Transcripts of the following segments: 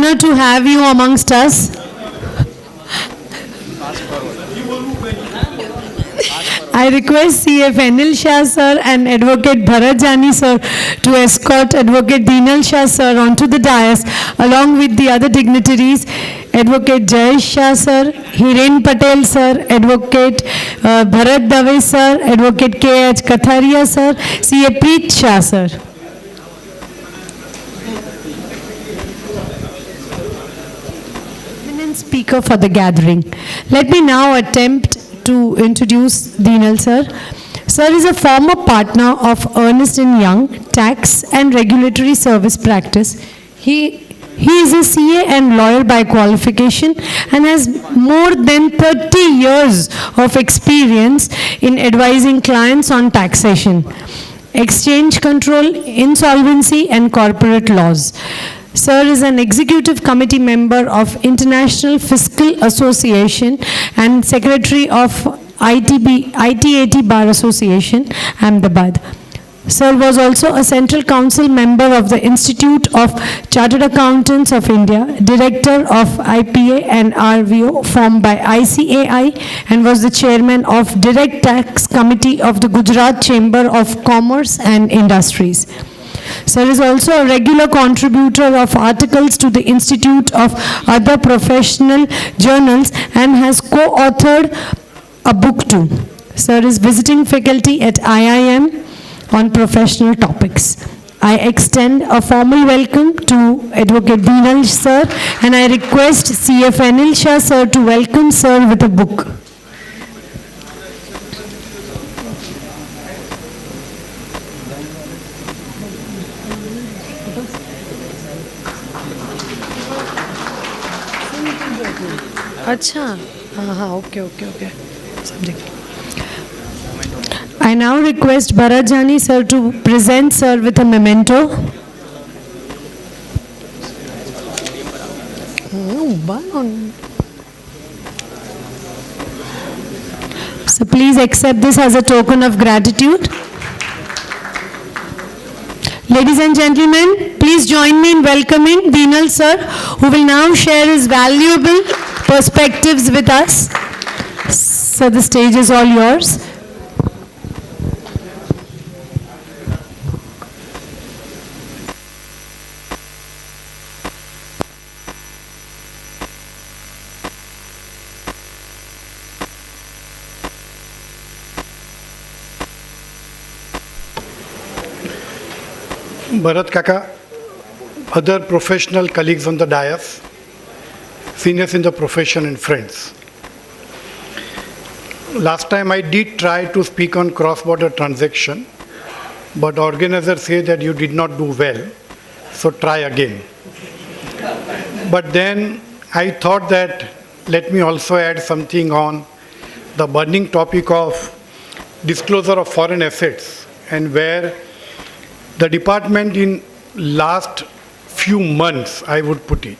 honor to have you amongst us. I request CF Anil Shah sir and Advocate Bharat Jani sir to escort Advocate Dhinal Shah sir onto the dais along with the other dignitaries, Advocate Jayesh Shah sir, Hiren Patel sir, Advocate Bharat Dave sir, Advocate K.H. Katharia sir, CA Preet Shah sir. Speaker for the gathering. Let me now attempt to introduce Dhinal sir. Sir is a former partner of Ernst & Young Tax and Regulatory Service Practice. He is a CA and lawyer by qualification and has more than 30 years of experience in advising clients on taxation, exchange control, insolvency and corporate laws. Sir is an executive committee member of International Fiscal Association and secretary of ITAT Bar Association, Ahmedabad. Sir was also a Central Council member of the Institute of Chartered Accountants of India, director of IPA and RVO formed by ICAI, and was the chairman of Direct Tax Committee of the Gujarat Chamber of Commerce and Industries. Sir is also a regular contributor of articles to the Institute of other professional journals and has co-authored a book too. Sir is visiting faculty at IIM on professional topics. I extend a formal welcome to Advocate Dhinal sir and I request CF Anil Shah sir to welcome sir with a book. अच्छा हाँ okay. I now request Bharat Jani sir to present sir with a memento. So please accept this as a token of gratitude. Ladies and gentlemen, please join me in welcoming Dhinal sir, who will now share his valuable perspectives with us. So the stage is all yours. Bharat Kaka, other professional colleagues on the dais, seniors in the profession and friends. Last time I did try to speak on cross-border transaction, but organizers say that you did not do well, so try again. But then I thought that let me also add something on the burning topic of disclosure of foreign assets, and where the department in last few months, I would put it,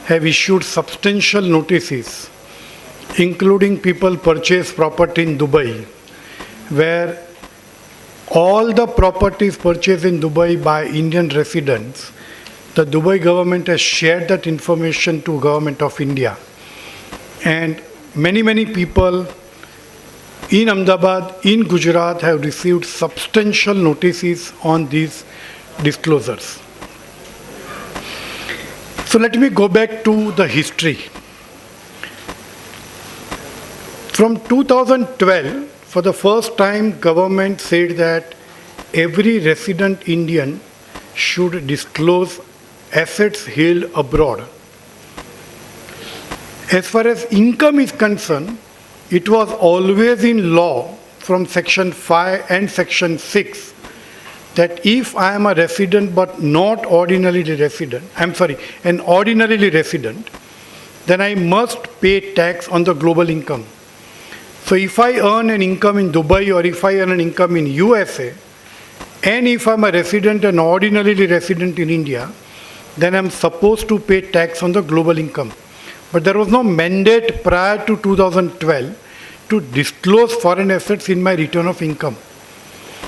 have issued substantial notices, including people purchase property in Dubai, where all the properties purchased in Dubai by Indian residents, the Dubai government has shared that information to Government of India. And many people in Ahmedabad, in Gujarat, have received substantial notices on these disclosures. So let me go back to the history. From 2012, for the first time, government said that every resident Indian should disclose assets held abroad. As far as income is concerned, it was always in law from Section 5 and Section 6 that if I am a resident but not ordinarily resident, an ordinarily resident, then I must pay tax on the global income. So if I earn an income in Dubai or if I earn an income in USA, and if I'm a resident and ordinarily resident in India, then I'm supposed to pay tax on the global income. But there was no mandate prior to 2012 to disclose foreign assets in my return of income,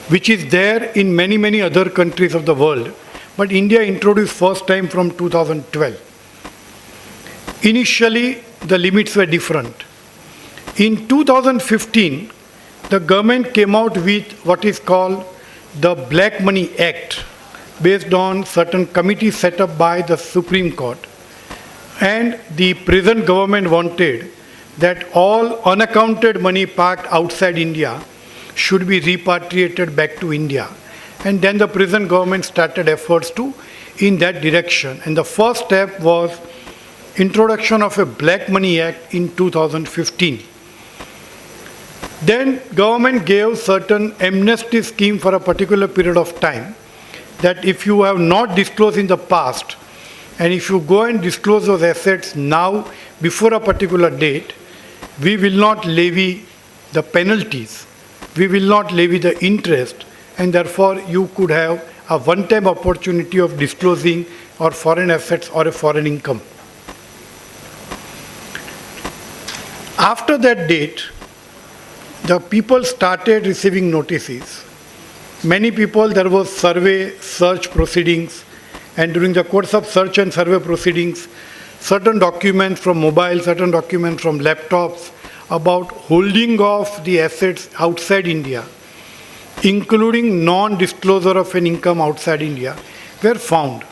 which is there in many other countries of the world. But India introduced first time from 2012. initially the limits were different. In 2015, the government came out with what is called the Black Money Act, based on certain committees set up by the Supreme Court. And the present government wanted that all unaccounted money parked outside India should be repatriated back to India. And then the present government started efforts in that direction. And the first step was introduction of a Black Money Act in 2015. Then government gave certain amnesty scheme for a particular period of time, that if you have not disclosed in the past, and if you go and disclose those assets now before a particular date, we will not levy the penalties, we will not levy the interest, and therefore you could have a one-time opportunity of disclosing or foreign assets or a foreign income. After that date, the people started receiving notices. Many people, there was survey, search proceedings, and during the course of search and survey proceedings, certain documents from mobile, certain documents from laptops about holding of the assets outside India, including non-disclosure of an income outside India, were found.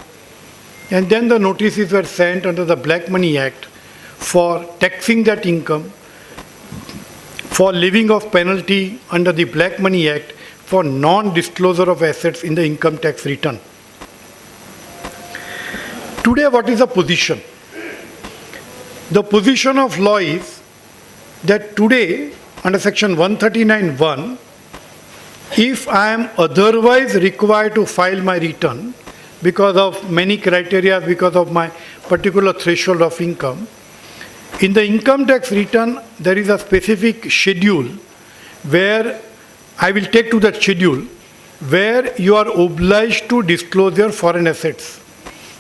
And then the notices were sent under the Black Money Act for taxing that income, for levying of penalty under the Black Money Act for non-disclosure of assets in the income tax return. Today, what is the position? The position of law is that today, under section 139(1), if I am otherwise required to file my return because of many criteria, because of my particular threshold of income, in the income tax return, there is a specific schedule where I will take to that schedule where you are obliged to disclose your foreign assets.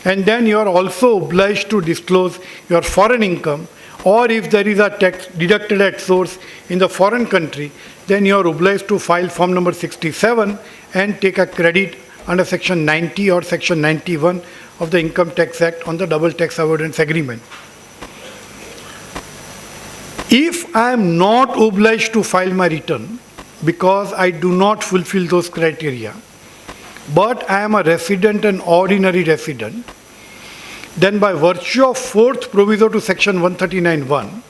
And then you are also obliged to disclose your foreign income, or if there is a tax deducted at source in the foreign country, then you are obliged to file form number 67 and take a credit under section 90 or section 91 of the Income Tax Act on the double tax avoidance agreement. If I am not obliged to file my return because I do not fulfill those criteria, but I am a resident, an ordinary resident, then by virtue of fourth proviso to section 139(1),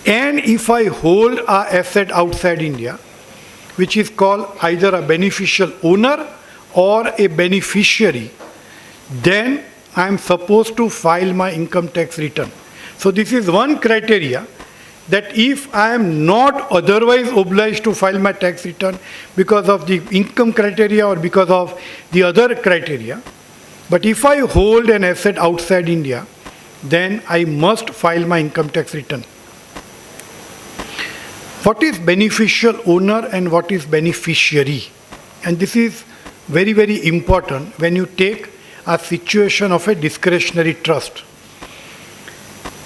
and if I hold an asset outside India, which is called either a beneficial owner or a beneficiary, then I am supposed to file my income tax return. So this is one criteria, that if I am not otherwise obliged to file my tax return because of the income criteria or because of the other criteria, but if I hold an asset outside India, then I must file my income tax return. What is beneficial owner and what is beneficiary? And this is very, very important when you take a situation of a discretionary trust.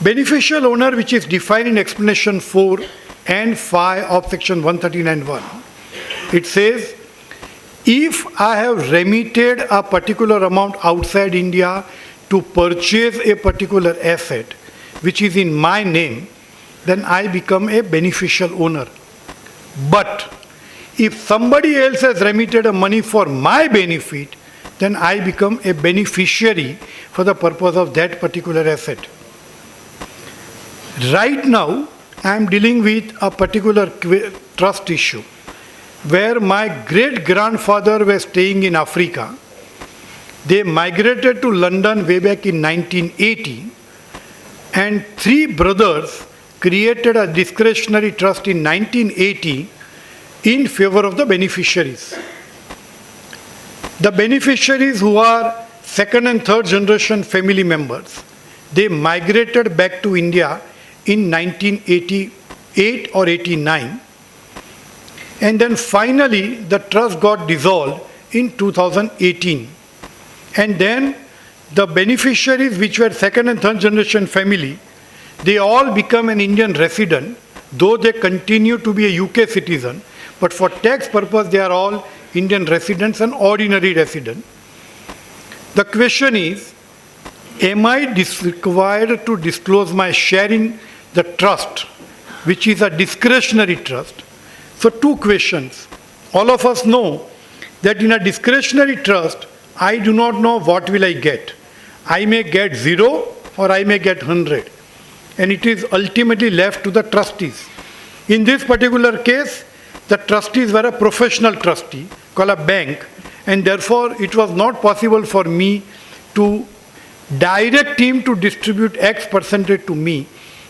Beneficial owner, which is defined in explanation 4 and 5 of section 139(1), it says, if I have remitted a particular amount outside India to purchase a particular asset which is in my name, then I become a beneficial owner. But if somebody else has remitted a money for my benefit, then I become a beneficiary for the purpose of that particular asset. Right now, I am dealing with a particular trust issue where my great-grandfather was staying in Africa. They migrated to London way back in 1980, and 3 brothers created a discretionary trust in 1980 in favor of the beneficiaries. The beneficiaries, who are second and third generation family members, they migrated back to India in 1988 or 89, and then finally the trust got dissolved in 2018. And then the beneficiaries, which were second and third generation family, they all become an Indian resident, though they continue to be a UK citizen, but for tax purpose they are all Indian residents and ordinary resident. The question is, am I required to disclose my share in the trust, which is a discretionary trust? So two questions. All of us know that in a discretionary trust, I do not know what will I get. I may get 0 or I may get 100. And it is ultimately left to the trustees. In this particular case, the trustees were a professional trustee called a bank, and therefore it was not possible for me to direct him to distribute X percentage to me.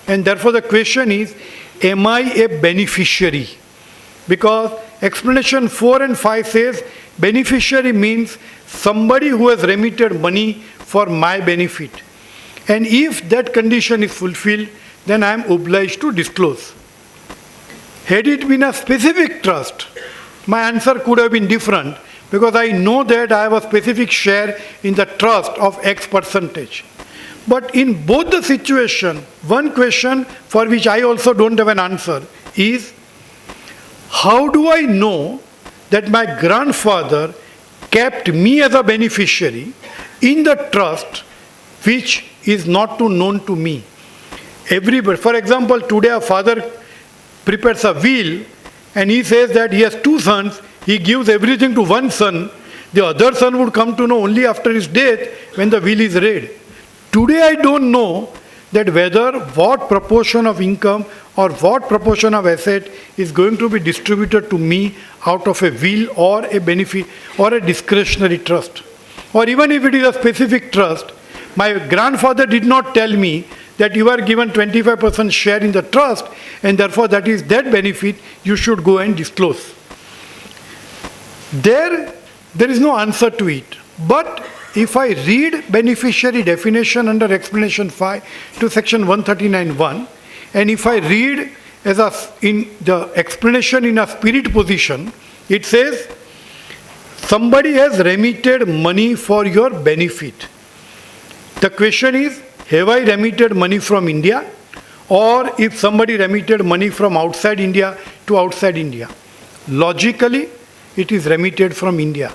And therefore the question is, am I a beneficiary? Because explanation 4 and 5 says beneficiary means somebody who has remitted money for my benefit. And if that condition is fulfilled, then I am obliged to disclose. Had it been a specific trust, my answer could have been different, because I know that I have a specific share in the trust of X percentage. But in both the situation, one question for which I also don't have an answer is, how do I know that my grandfather kept me as a beneficiary in the trust which is not known to me? Everybody, for example, today a father prepares a will and he says that he has 2 sons, he gives everything to one son, the other son would come to know only after his death when the will is read. Today I don't know that whether what proportion of income or what proportion of asset is going to be distributed to me out of a will or a benefit or a discretionary trust. Or even if it is a specific trust, my grandfather did not tell me that you are given 25% share in the trust and therefore that is that benefit you should go and disclose. There is no answer to it. But if I read beneficiary definition under explanation 5 to section 139(1), and if I read in the explanation in a spirit position, it says somebody has remitted money for your benefit. The question is, have I remitted money from India, or if somebody remitted money from outside India to outside India? Logically, it is remitted from India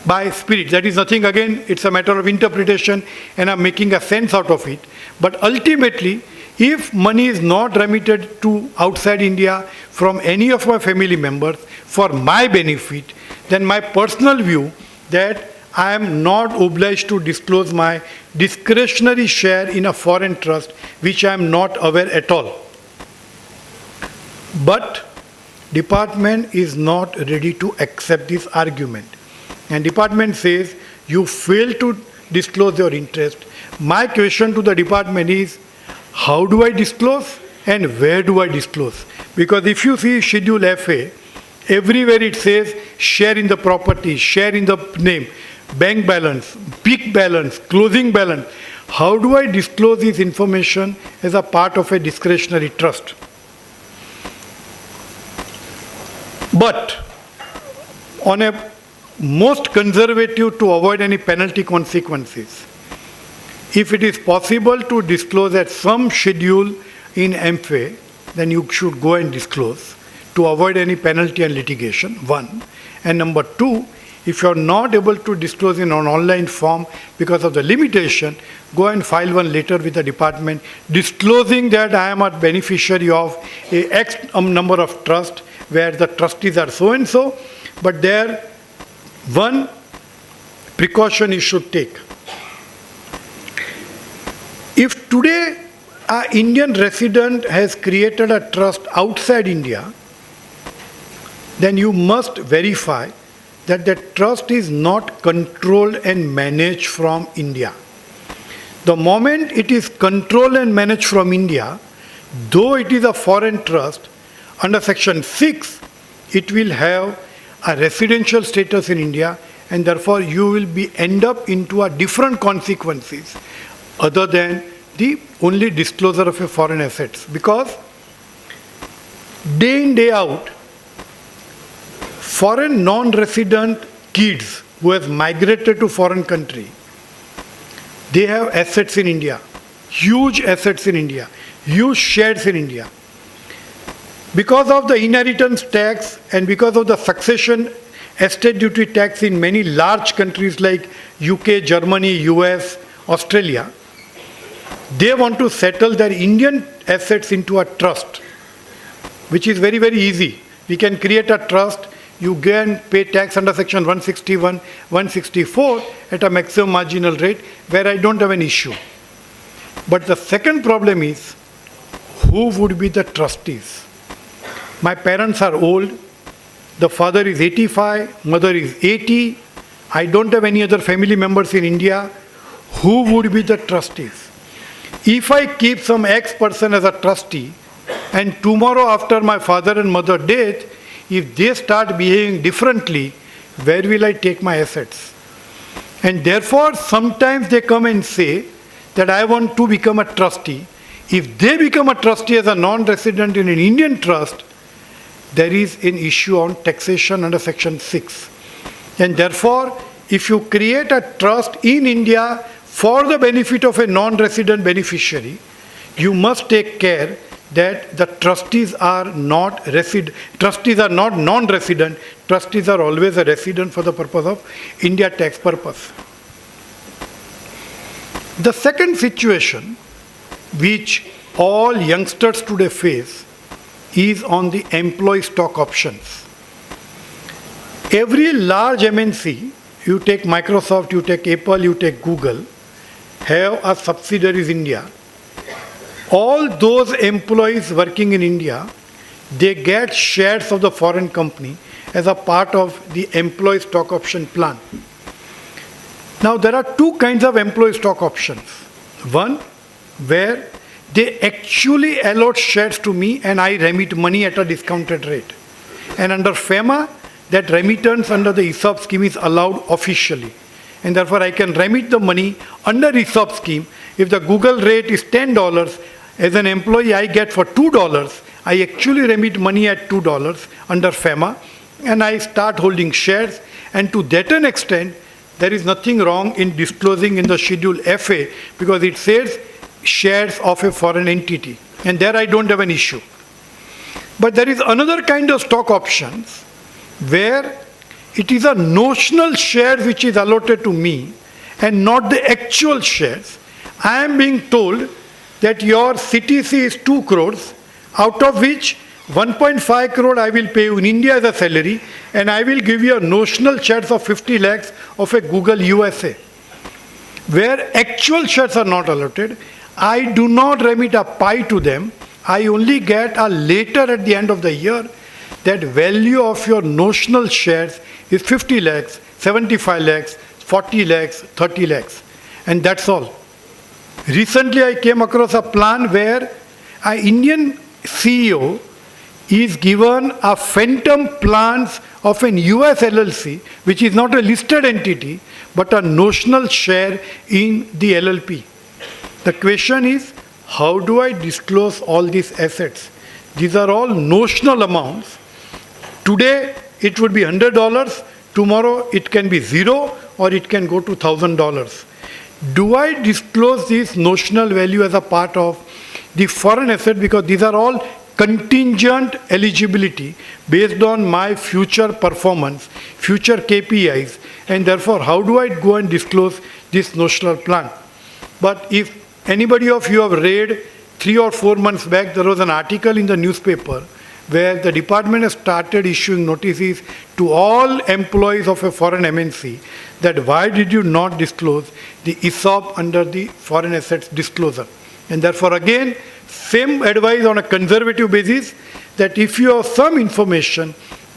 by spirit. That is nothing, again, it's a matter of interpretation and I'm making a sense out of it. But ultimately, if money is not remitted to outside India from any of my family members for my benefit, then my personal view that I am not obliged to disclose my discretionary share in a foreign trust which I am not aware at all. But department is not ready to accept this argument. And department says, you fail to disclose your interest. My question to the department is, how do I disclose and where do I disclose? Because if you see Schedule FA, everywhere it says share in the property, share in the name, bank balance, peak balance, closing balance. How do I disclose this information as a part of a discretionary trust? But on a most conservative to avoid any penalty consequences, if it is possible to disclose at some schedule in MFA, then you should go and disclose to avoid any penalty and litigation, 1. And number 2, if you are not able to disclose in an online form because of the limitation, go and file one letter with the department disclosing that I am a beneficiary of a X number of trust where the trustees are so and so, but there one precaution you should take. If today an Indian resident has created a trust outside India, then you must verify that the trust is not controlled and managed from India. The moment it is controlled and managed from India, though it is a foreign trust, under section 6, it will have a residential status in India, and therefore you will end up into a different consequences other than the only disclosure of a foreign assets. Because day in, day out, foreign non-resident kids who have migrated to foreign country, they have assets in India, huge assets in India, huge shares in India. Because of the inheritance tax and because of the succession estate duty tax in many large countries like UK, Germany, US, Australia, they want to settle their Indian assets into a trust, which is very, very easy. We can create a trust, you can pay tax under section 161, 164 at a maximum marginal rate, where I don't have an issue. But the second problem is, who would be the trustees? My parents are old, the father is 85, mother is 80, I don't have any other family members in India. Who would be the trustees? If I keep some X person as a trustee, and tomorrow after my father and mother death, if they start behaving differently, where will I take my assets? And therefore, sometimes they come and say that I want to become a trustee. If they become a trustee as a non-resident in an Indian trust, there is an issue on taxation under section 6. And therefore, if you create a trust in India for the benefit of a non-resident beneficiary, you must take care that the trustees are not non-resident, trustees are always a resident for the purpose of India tax purpose. The second situation which all youngsters today face is on the employee stock options. Every large MNC, you take Microsoft, you take Apple, you take Google, have a subsidiaries in India. All those employees working in India, they get shares of the foreign company as a part of the employee stock option plan. Now there are two kinds of employee stock options. One, where they actually allot shares to me and I remit money at a discounted rate. And under FEMA, that remittance under the ESOP scheme is allowed officially. And therefore I can remit the money under ESOP scheme. If the Google rate is $10, as an employee I get for $2, I actually remit money at $2 under FEMA, and I start holding shares. And to that an extent, there is nothing wrong in disclosing in the Schedule FA, because it says shares of a foreign entity. And there I don't have an issue. But there is another kind of stock options where it is a notional share which is allotted to me and not the actual shares. I am being told that your CTC is 2 crores, out of which 1.5 crore I will pay you in India as a salary, and I will give you a notional shares of 50 lakhs of a Google USA. Where actual shares are not allotted, I do not remit a pie to them. I only get a later at the end of the year that value of your notional shares is 50 lakhs, 75 lakhs, 40 lakhs, 30 lakhs. And that's all. Recently I came across a plan where an Indian CEO is given a phantom plans of an US LLC, which is not a listed entity, but a notional share in the LLP. The question is, how do I disclose all these assets? These are all notional amounts. Today it would be $100, tomorrow it can be $0, or it can go to $1,000. Do I disclose this notional value as a part of the foreign asset? Because these are all contingent eligibility based on my future performance, future KPIs, and therefore how do I go and disclose this notional plan? But if anybody of you have read 3 or 4 months back, there was an article in the newspaper where the department has started issuing notices to all employees of a foreign MNC that why did you not disclose the ESOP under the foreign assets disclosure? And therefore again, same advice on a conservative basis, that if you have some information,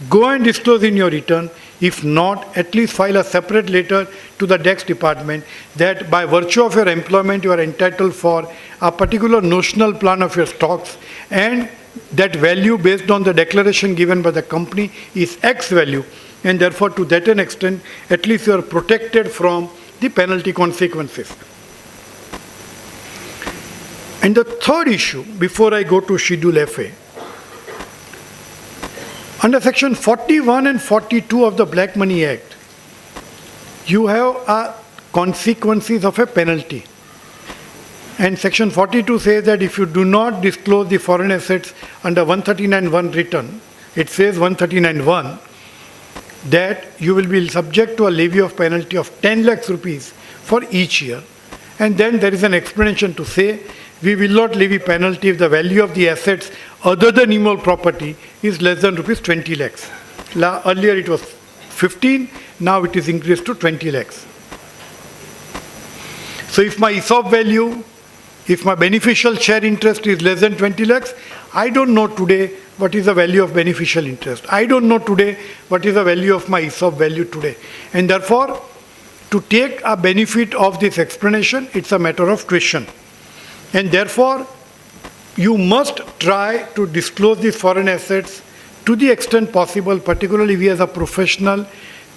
go and disclose in your return. If not, at least file a separate letter to the tax department that by virtue of your employment you are entitled for a particular notional plan of your stocks, and that value based on the declaration given by the company is X value, and therefore to that an extent at least you are protected from the penalty consequences. And the third issue, before I go to Schedule FA, under section 41 and 42 of the Black Money Act, you have consequences of a penalty. And section 42 says that if you do not disclose the foreign assets under 139(1) return, it says 139(1), that you will be subject to a levy of penalty of 10 lakhs rupees for each year. And then there is an explanation to say, we will not levy penalty if the value of the assets other than immovable property is less than rupees 20 lakhs. Earlier it was 15, now it is increased to 20 lakhs. So if my ESOP value, if my beneficial share interest is less than 20 lakhs, I don't know today what is the value of beneficial interest. I don't know today what is the value of my ESOP value today. And therefore, to take a benefit of this explanation, it's a matter of tuition. And therefore, you must try to disclose these foreign assets to the extent possible, particularly we as a professional.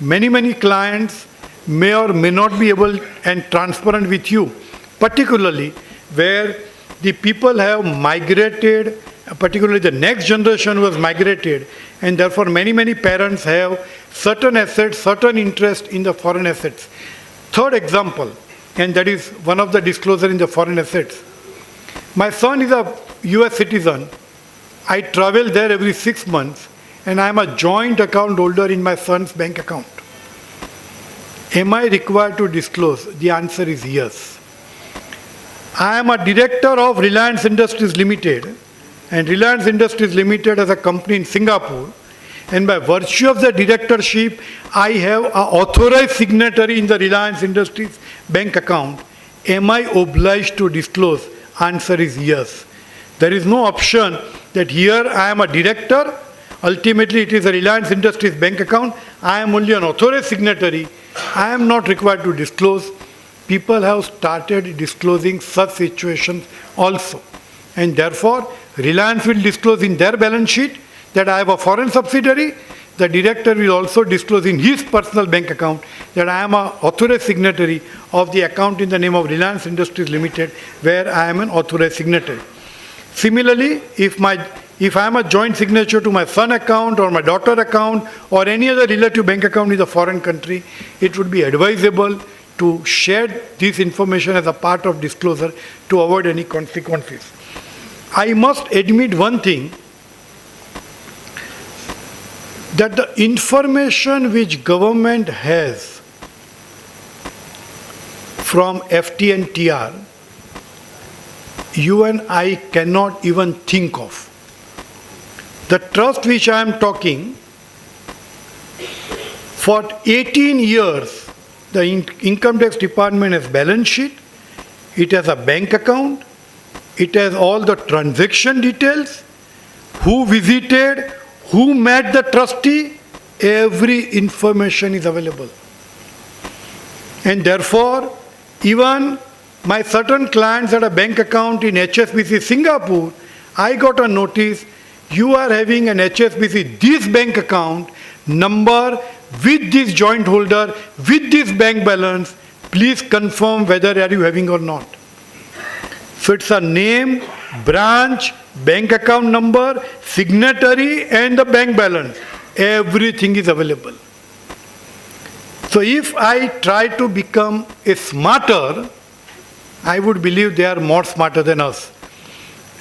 Many clients may or may not be able and transparent with you, particularly where the people have migrated, particularly the next generation was migrated, and therefore many parents have certain assets, certain interest in the foreign assets. Third example, and that is one of the disclosure in the foreign assets. My son is a US citizen. I travel there every 6 months, and I am a joint account holder in my son's bank account. Am I required to disclose? The answer is yes. I am a director of Reliance Industries Limited, and Reliance Industries Limited is a company in Singapore, and by virtue of the directorship, I have an authorized signatory in the Reliance Industries bank account. Am I obliged to disclose? Answer is yes. There is no option that here I am a director, ultimately it is a Reliance Industries bank account, I am only an authorized signatory, I am not required to disclose. People have started disclosing such situations also. And therefore, Reliance will disclose in their balance sheet that I have a foreign subsidiary. The director will also disclose in his personal bank account that I am an authorized signatory of the account in the name of Reliance Industries Limited, where I am an authorized signatory. Similarly, if I am a joint signature to my son account or my daughter account or any other relative bank account in the foreign country, it would be advisable to share this information as a part of disclosure to avoid any consequences. I must admit one thing, that the information which government has from FT and TR, you and I cannot even think of. The trust which I am talking, for 18 years, the Income Tax Department has balance sheet, it has a bank account, it has all the transaction details, who visited, who met the trustee, every information is available. And therefore, even my certain clients had a bank account in HSBC Singapore, I got a notice, you are having an HSBC, this bank account number with this joint holder, with this bank balance, please confirm whether are you having or not. So it's a name, branch, bank account number, signatory and the bank balance. Everything is available. So if I try to become a smarter, I would believe they are more smarter than us.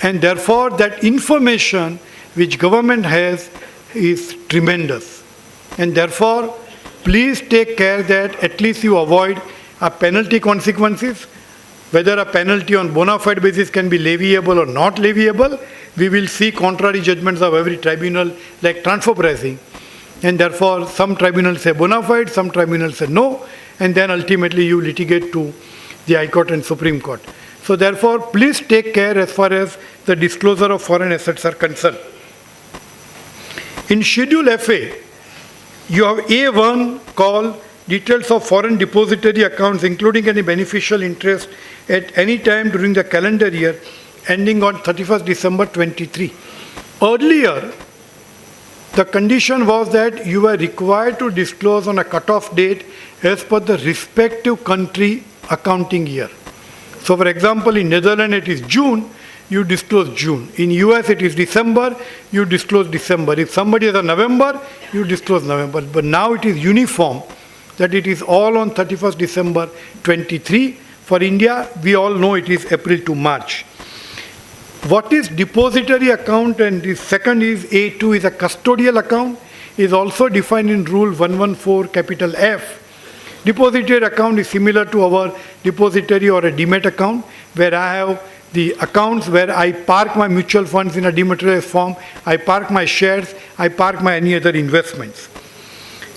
And therefore that information which government has is tremendous. And therefore, please take care that at least you avoid a penalty consequences. Whether a penalty on bona fide basis can be leviable or not leviable, we will see contrary judgments of every tribunal like transfer pricing. And therefore, some tribunals say bona fide, some tribunals say no, and then ultimately you litigate to the High Court and Supreme Court. So therefore, please take care as far as the disclosure of foreign assets are concerned. In Schedule FA, you have A1 called details of foreign depository accounts including any beneficial interest at any time during the calendar year ending on 31st December 23. Earlier, the condition was that you were required to disclose on a cutoff date as per the respective country accounting year. So for example, in Netherlands it is June, you disclose June. In US it is December, you disclose December. If somebody has a November, you disclose November. But now it is uniform, that it is all on 31st December 23. For India, we all know it is April to March. What is depository account, and the second is A2 is a custodial account, is also defined in Rule 114 capital F. Depository account is similar to our depository or a demat account, where I have the accounts where I park my mutual funds in a dematerialized form, I park my shares, I park my any other investments.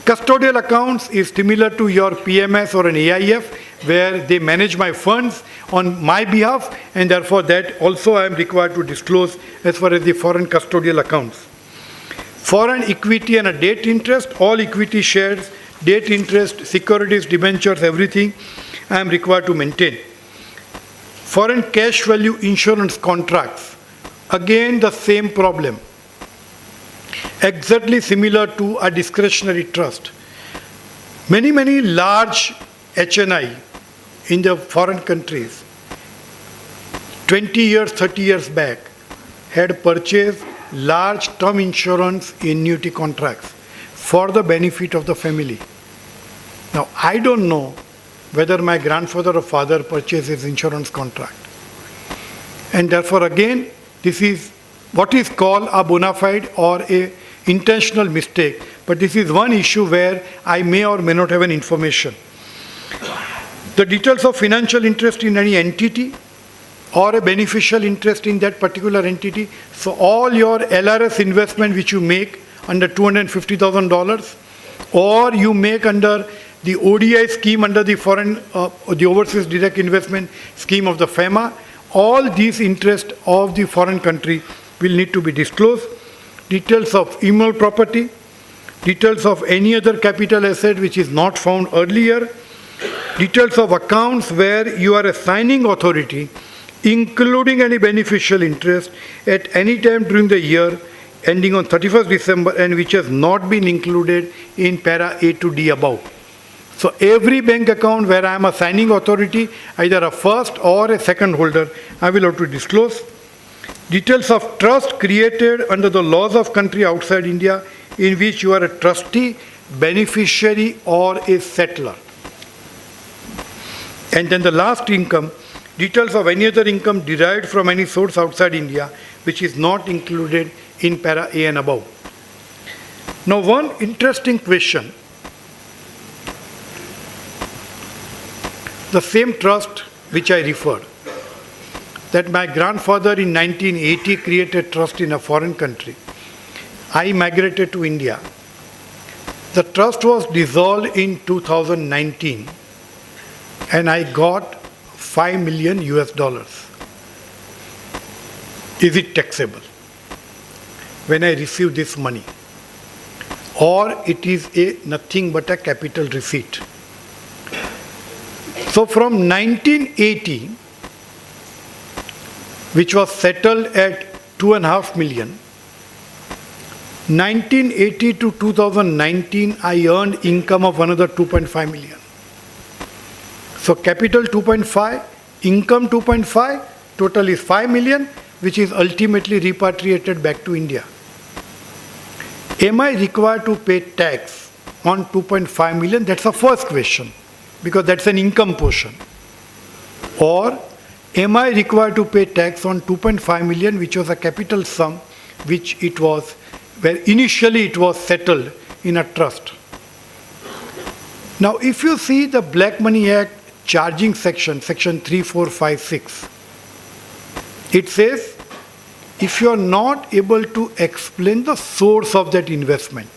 Custodial accounts is similar to your PMS or an AIF, where they manage my funds on my behalf, and therefore that also I am required to disclose as far as the foreign custodial accounts. Foreign equity and a debt interest, all equity shares, debt interest, securities, debentures, everything I am required to maintain. Foreign cash value insurance contracts, again the same problem. Exactly similar to a discretionary trust. Many large HNI in the foreign countries, 20 years, 30 years back, had purchased large term insurance annuity contracts for the benefit of the family. Now, I don't know whether my grandfather or father purchased his insurance contract. And therefore, again, this is what is called a bona fide or a intentional mistake. But this is one issue where I may or may not have an information. The details of financial interest in any entity or a beneficial interest in that particular entity. So all your LRS investment which you make under $250,000, or you make under the ODI scheme under the foreign, the overseas direct investment scheme of the FEMA, all these interests of the foreign country will need to be disclosed. Details of immovable property, details of any other capital asset which is not found earlier, details of accounts where you are a signing authority, including any beneficial interest at any time during the year ending on 31st December and which has not been included in para A to D above. So every bank account where I am a signing authority, either a first or a second holder, I will have to disclose. Details of trust created under the laws of country outside India in which you are a trustee, beneficiary or a settler. And then the last income, details of any other income derived from any source outside India which is not included in para A and above. Now one interesting question. The same trust which I referred, that my grandfather in 1980 created trust in a foreign country. I migrated to India. The trust was dissolved in 2019 and I got $5 million US. Is it taxable when I receive this money? Or it is nothing but a capital receipt? So from 1980, which was settled at $2.5 million, 1980 to 2019, I earned income of another 2.5 million. So capital 2.5, income 2.5, total is 5 million, which is ultimately repatriated back to India. Am I required to pay tax on 2.5 million? That's the first question, because that's an income portion. Or am I required to pay tax on 2.5 million, which was a capital sum, which it was, where initially it was settled in a trust. Now, if you see the Black Money Act charging section, section 3456, it says, if you are not able to explain the source of that investment,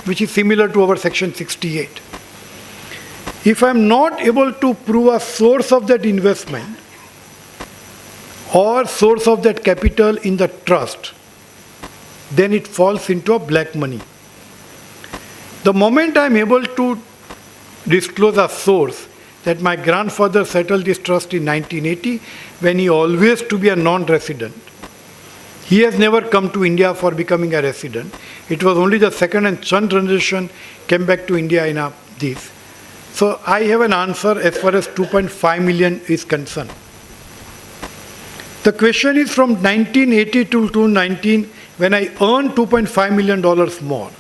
which is similar to our section 68, if I am not able to prove a source of that investment or source of that capital in the trust, then it falls into a black money. The moment I am able to disclose a source, that my grandfather settled this trust in 1980 when he always to be a non-resident. He has never come to India for becoming a resident. It was only the second and third generation came back to India in this. So I have an answer as far as 2.5 million is concerned. The question is from 1980 to 2019, when I earned $2.5 million more,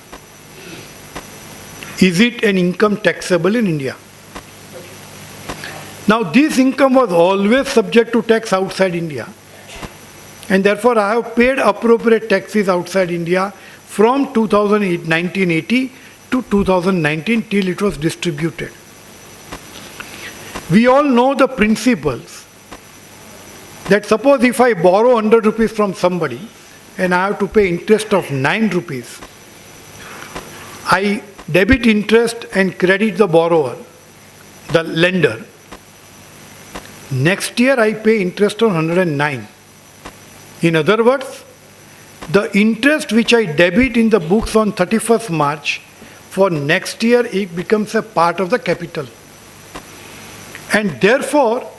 is it an income taxable in India? Now this income was always subject to tax outside India, and therefore I have paid appropriate taxes outside India from 1980 to 2019 till it was distributed. We all know the principles that suppose if I borrow 100 rupees from somebody and I have to pay interest of 9 rupees, I debit interest and credit the borrower, the lender. Next year I pay interest on 109. In other words, the interest which I debit in the books on 31st March, for next year it becomes a part of the capital. And therefore,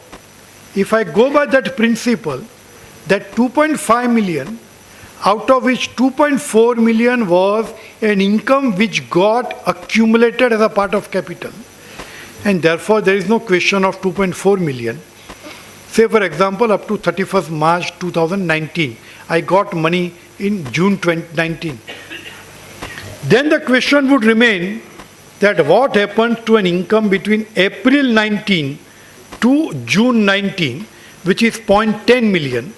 if I go by that principle, that 2.5 million, out of which 2.4 million was an income which got accumulated as a part of capital, and therefore there is no question of 2.4 million. Say for example, up to 31st March 2019, I got money in June 2019. Then the question would remain that what happened to an income between April 19 to June 19, which is 0.10 million,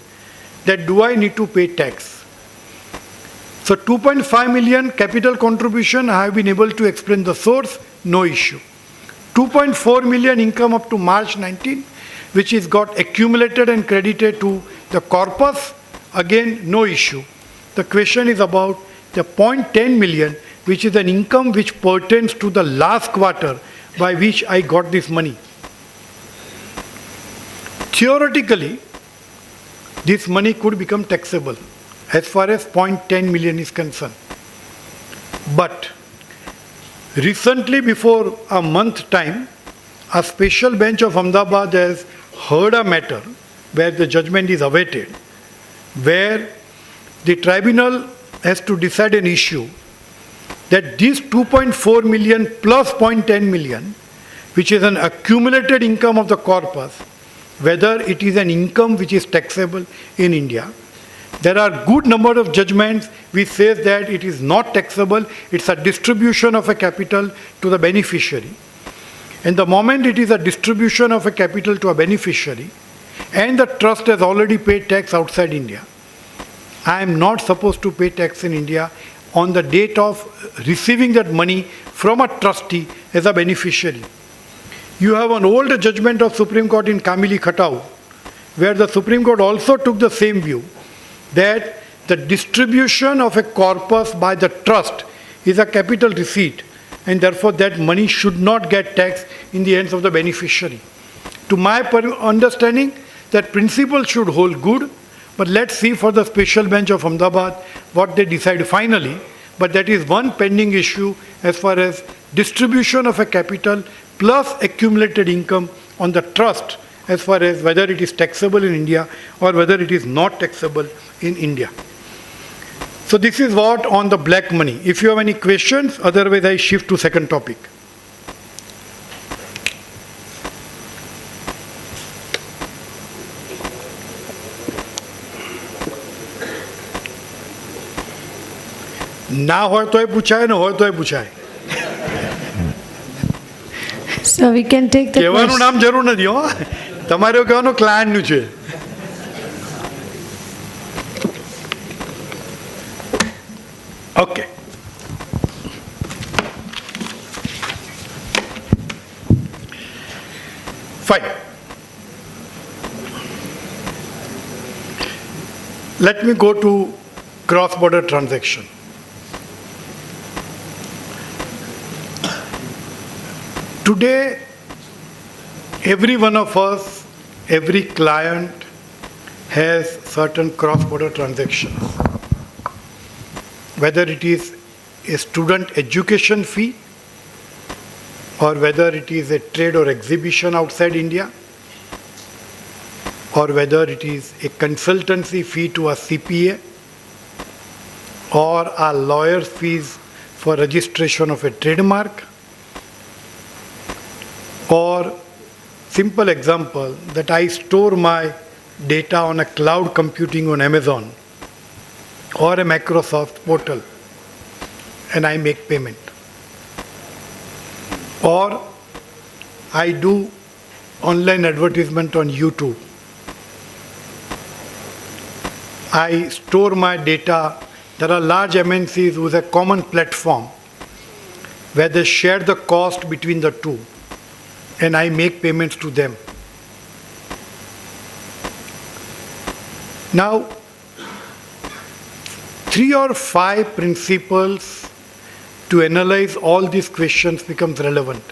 that do I need to pay tax? So 2.5 million capital contribution, I have been able to explain the source, no issue. 2.4 million income up to March 19, which is got accumulated and credited to the corpus, again no issue. The question is about the 0.10 million, which is an income which pertains to the last quarter by which I got this money. Theoretically, this money could become taxable as far as 0.10 million is concerned. But recently, before a month time, a special bench of Ahmedabad has heard a matter where the judgment is awaited, where the tribunal has to decide an issue that this 2.4 million plus 0.10 million, which is an accumulated income of the corpus, whether it is an income which is taxable in India. There are good number of judgments which says that it is not taxable, it's a distribution of a capital to the beneficiary. And the moment it is a distribution of a capital to a beneficiary, and the trust has already paid tax outside India, I am not supposed to pay tax in India on the date of receiving that money from a trustee as a beneficiary. You have an old judgment of Supreme Court in Kamili Khatau, where the Supreme Court also took the same view, that the distribution of a corpus by the trust is a capital receipt, and therefore that money should not get taxed in the hands of the beneficiary. To my understanding, that principle should hold good, but let's see for the special bench of Ahmedabad what they decide finally. But that is one pending issue as far as distribution of a capital plus accumulated income on the trust, as far as whether it is taxable in India or whether it is not taxable in India. So this is what on the black money. If you have any questions, otherwise I shift to second topic. ના હોય તોય પૂછાય ને હોય તોય પૂછાય. So we can take the કહેવાનું નામ જરૂર નથી હો, તમારે કહેવાનું ક્લાયન્ટનું છે. Okay, fine. Let me go to cross-border transaction. Today, every one of us, every client has certain cross-border transactions. Whether it is a student education fee, or whether it is a trade or exhibition outside India, or whether it is a consultancy fee to a CPA, or a lawyer's fees for registration of a trademark, or simple example that I store my data on a cloud computing on Amazon or a Microsoft portal and I make payment. Or I do online advertisement on YouTube. I store my data. There are large MNCs with a common platform where they share the cost between the two. and I make payments to them. Now, 3 or 5 principles to analyze all these questions becomes relevant.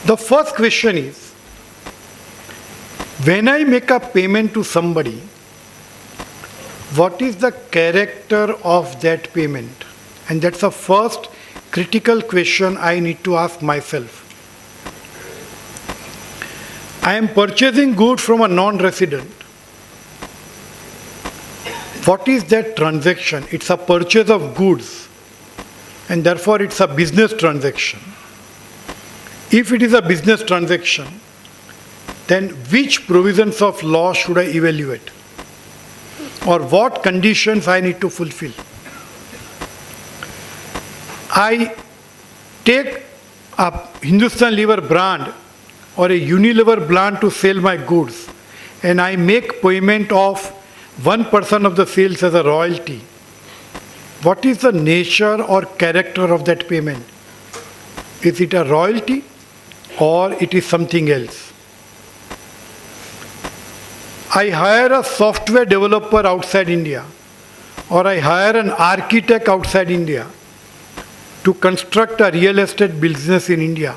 The first question is, when I make a payment to somebody, what is the character of that payment? And that's the first critical question I need to ask myself. I am purchasing goods from a non-resident. What is that transaction? It's a purchase of goods, and therefore it's a business transaction. If it is a business transaction, then which provisions of law should I evaluate? Or what conditions I need to fulfill? I take a Hindustan Lever brand or a Unilever brand to sell my goods, and I make payment of 1% of the sales as a royalty. What is the nature or character of that payment? Is it a royalty or it is something else? I hire a software developer outside India, or I hire an architect outside India to construct a real estate business in India.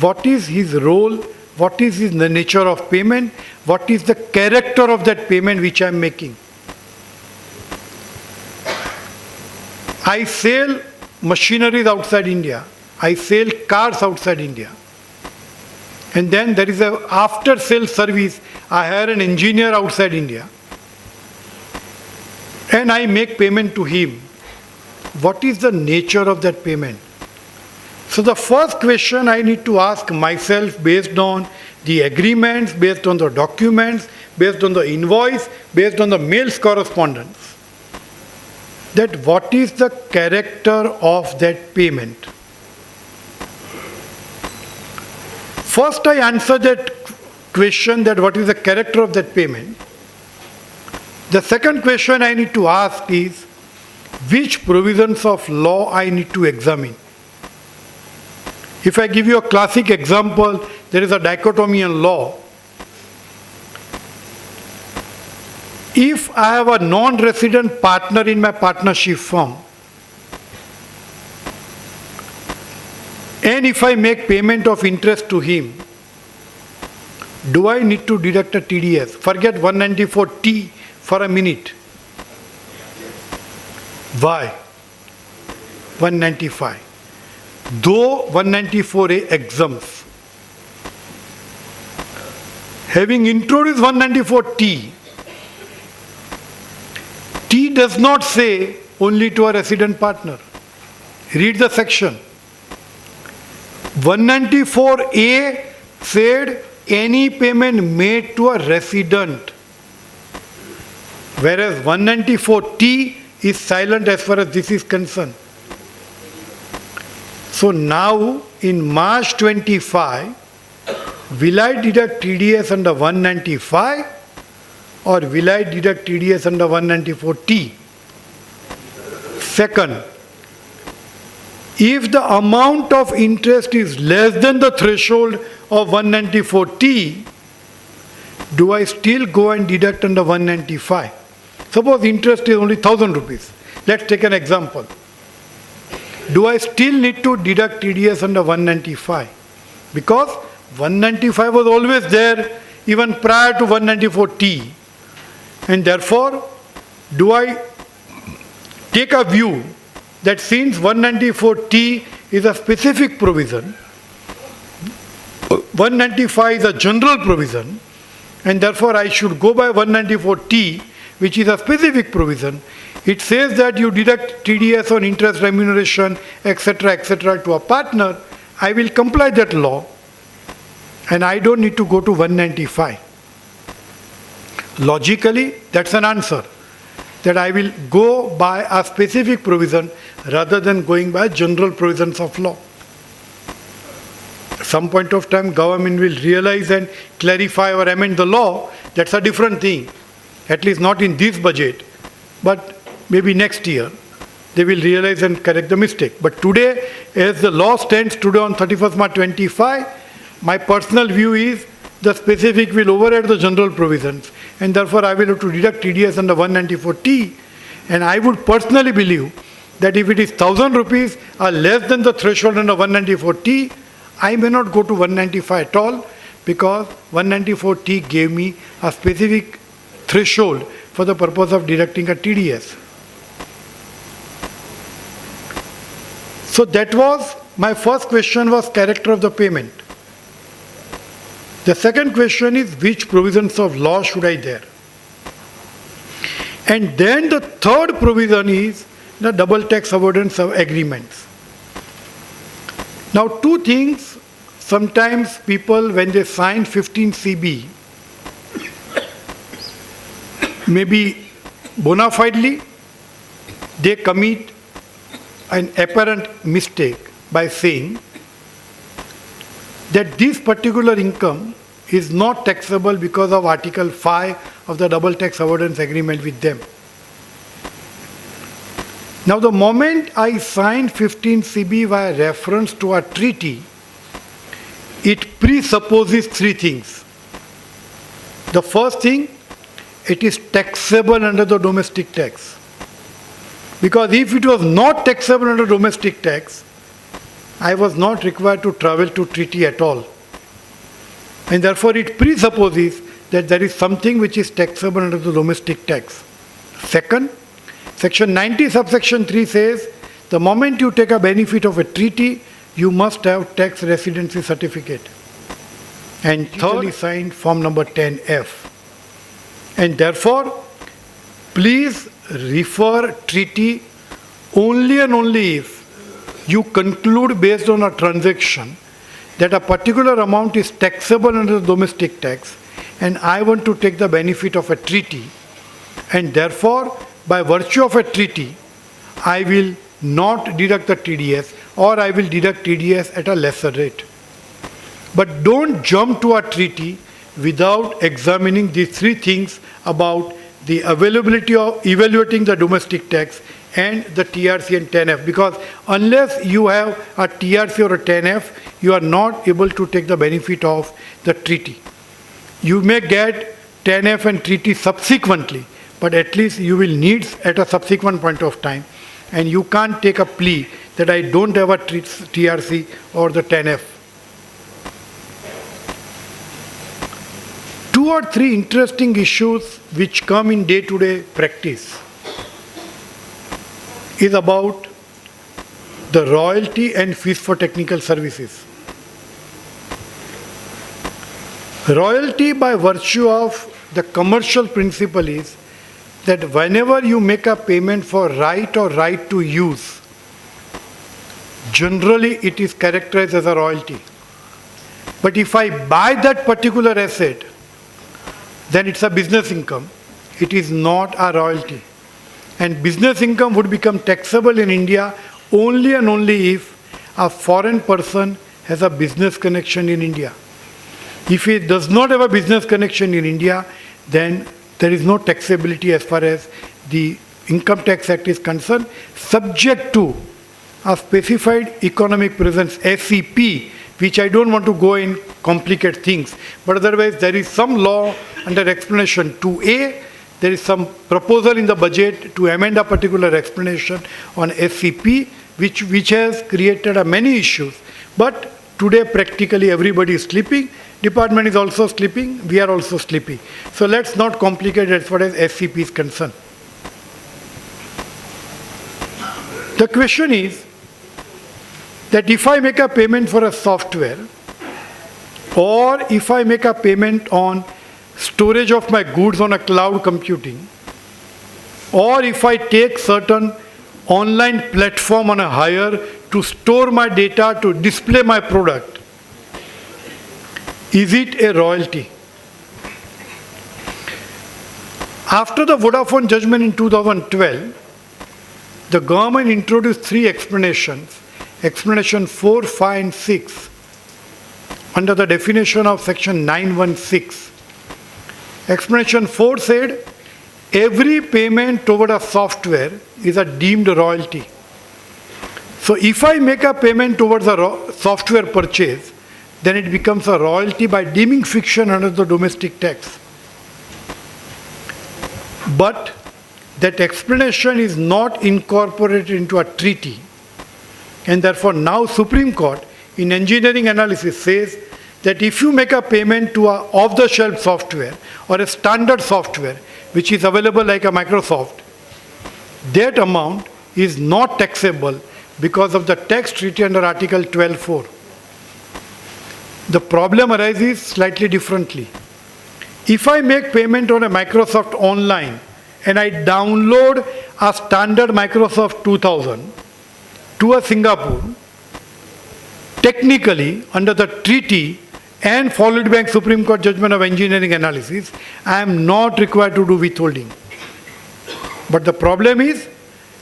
What is his role? What is the nature of payment? What is the character of that payment which I am making? I sell machineries outside India. I sell cars outside India. And then there is a after-sales service. I hire an engineer outside India. And I make payment to him. What is the nature of that payment? So the first question I need to ask myself, based on the agreements, based on the documents, based on the invoice, based on the mails correspondence, that what is the character of that payment? First I answer that question, that what is the character of that payment. The second question I need to ask is, which provisions of law I need to examine. If I give you a classic example, there is a dichotomy in law. If I have a non-resident partner in my partnership firm, and if I make payment of interest to him, do I need to deduct a TDS? Forget 194T for a minute. Why? 195. Though 194A exempts. Having introduced 194T, T does not say only to a resident partner. Read the section. 194A said any payment made to a resident, whereas 194T is silent as far as this is concerned. So now in March 25, will I deduct TDS under 195 or will I deduct TDS under 194T? Second, if the amount of interest is less than the threshold of 194T, do I still go and deduct under 195? Suppose interest is only 1,000 rupees. Let's take an example. Do I still need to deduct TDS under 195? Because 195 was always there even prior to 194T. And therefore, do I take a view that since 194T is a specific provision, 195 is a general provision, and therefore I should go by 194T, which is a specific provision. It says that you deduct TDS on interest remuneration, etc., to a partner. I will comply that law, and I don't need to go to 195. Logically, that's an answer, that I will go by a specific provision rather than going by general provisions of law. At some point of time, government will realize and clarify or amend the law. That's a different thing. At least not in this budget, but maybe next year. they will realize and correct the mistake. But today, as the law stands today on 31st March 25, my personal view is the specific will override the general provisions, and therefore I will have to deduct TDS under 194T, and I would personally believe that if it is 1,000 rupees or less than the threshold under 194T, I may not go to 195 at all, because 194T gave me a specific threshold for the purpose of deducting a TDS. So that was, my first question was character of the payment. The second question is which provisions of law should I there? And then the third provision is the double tax avoidance of agreements. Now two things, sometimes people when they sign 15 CB, maybe bona fidely, they commit an apparent mistake by saying that this particular income is not taxable because of Article 5 of the double tax avoidance agreement with them. Now the moment I signed 15 CB via reference to a treaty, it presupposes three things. The first thing, it is taxable under the domestic tax. Because if it was not taxable under domestic tax, I was not required to travel to treaty at all. And therefore it presupposes that there is something which is taxable under the domestic tax. Second, Section 90 subsection 3 says, the moment you take a benefit of a treaty, you must have tax residency certificate. And thirdly, signed form number 10F. And therefore, please refer treaty only and only if you conclude based on a transaction that a particular amount is taxable under the domestic tax, and I want to take the benefit of a treaty, and therefore, by virtue of a treaty, I will not deduct the TDS, or I will deduct TDS at a lesser rate. But don't jump to a treaty without examining these three things about the availability of evaluating the domestic tax and the TRC and 10F, because unless you have a TRC or a 10F, you are not able to take the benefit of the treaty. You may get 10F and treaty subsequently, but at least you will need at a subsequent point of time, and you can't take a plea that I don't have a TRC or the 10F. Two or three interesting issues which come in day-to-day practice is about the royalty and fees for technical services. Royalty, by virtue of the commercial principle, is that whenever you make a payment for right or right to use, generally it is characterized as a royalty. But if I buy that particular asset, then it's a business income. It is not a royalty. And business income would become taxable in India only and only if a foreign person has a business connection in India. If he does not have a business connection in India, then there is no taxability as far as the Income Tax Act is concerned, subject to a specified economic presence, SEP, which I don't want to go in complicate things. But otherwise, there is some law under explanation 2A. There is some proposal in the budget to amend a particular explanation on SCP, which has created many issues. But today, practically everybody is sleeping. Department is also sleeping. We are also sleeping. So let's not complicate as far as SCP is concerned. The question is that if I make a payment for a software, or if I make a payment on storage of my goods on a cloud computing, or if I take certain online platform on a hire to store my data, to display my product, is it a royalty? After the Vodafone judgment in 2012, the government introduced three explanations, explanation 4, 5 and 6, under the definition of section 916. Explanation 4 said, every payment toward a software is a deemed royalty. So if I make a payment towards a software purchase, then it becomes a royalty by deeming fiction under the domestic tax. But that explanation is not incorporated into a treaty. And therefore now Supreme Court in engineering analysis says that if you make a payment to a off-the-shelf software or a standard software which is available like a Microsoft, that amount is not taxable because of the tax treaty under Article 12.4. The problem arises slightly differently. If I make payment on a Microsoft online and I download a standard Microsoft 2000 to a Singapore, technically under the treaty and followed by Supreme Court judgment of engineering analysis, I am not required to do withholding. But the problem is,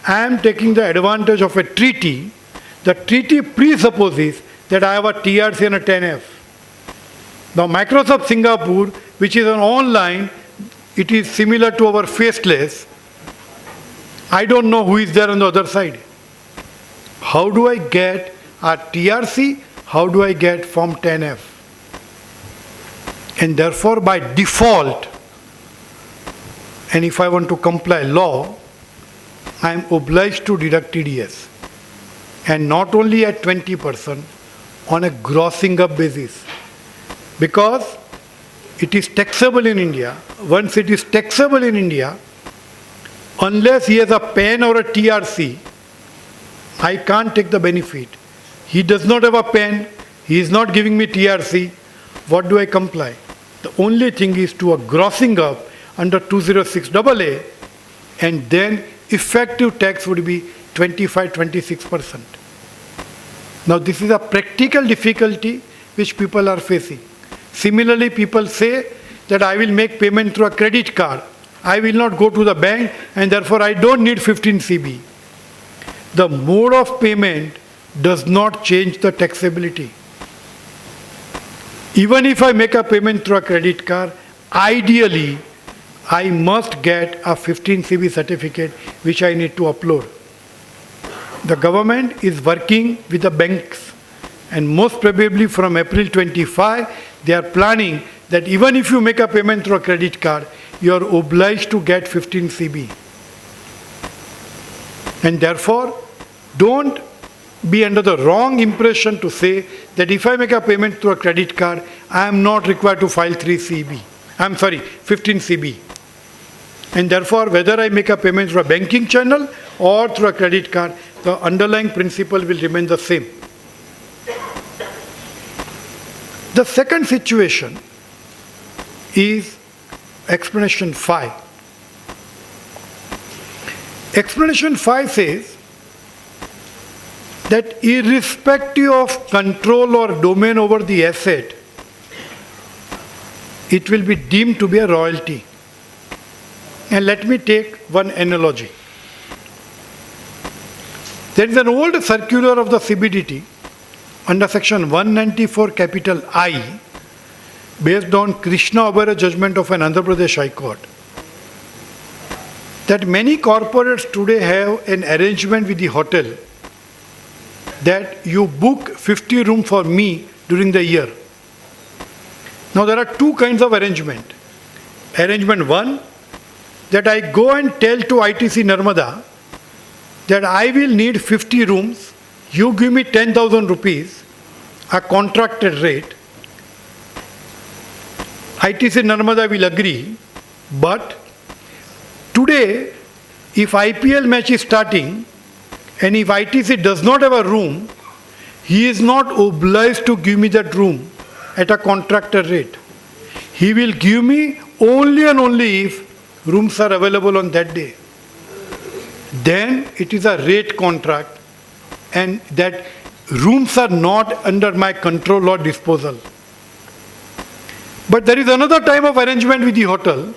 I am taking the advantage of a treaty. The treaty presupposes that I have a TRC and a 10F. Now Microsoft Singapore, which is an online, it is similar to our faceless. I don't know who is there on the other side. How do I get a TRC? How do I get Form 10F? And therefore by default, and if I want to comply law, I am obliged to deduct TDS. And not only at 20%, on a grossing up basis. Because it is taxable in India. Once it is taxable in India, unless he has a PAN or a TRC, I can't take the benefit. He does not have a PAN, he is not giving me TRC, what do I comply? The only thing is to a grossing up under 206AA, and then effective tax would be 25-26%. Now this is a practical difficulty which people are facing. Similarly, people say that I will make payment through a credit card. I will not go to the bank and therefore I don't need 15 CB. The mode of payment does not change the taxability. Even if I make a payment through a credit card, ideally I must get a 15 CB certificate which I need to upload. The government is working with the banks, and most probably from April 25, they are planning that even if you make a payment through a credit card, you are obliged to get 15 CB. And therefore, don't be under the wrong impression to say that if I make a payment through a credit card, I am not required to file 15 CB. And therefore, whether I make a payment through a banking channel or through a credit card, the underlying principle will remain the same. The second situation is explanation 5. Explanation 5 says that irrespective of control or domain over the asset, it will be deemed to be a royalty. And let me take one analogy. There is an old circular of the CBDT under section 194 capital I, based on Krishna Obera judgment of an Andhra Pradesh High Court, that many corporates today have an arrangement with the hotel that you book 50 rooms for me during the year. Now there are two kinds of arrangement. Arrangement 1, that I go and tell to ITC Narmada that I will need 50 rooms, you give me 10,000 rupees, a contracted rate. ITC Narmada will agree, but today, if IPL match is starting, and if ITC does not have a room, he is not obliged to give me that room at a contracted rate. He will give me only and only if rooms are available on that day. Then it is a rate contract, and that rooms are not under my control or disposal. But there is another type of arrangement with the hotel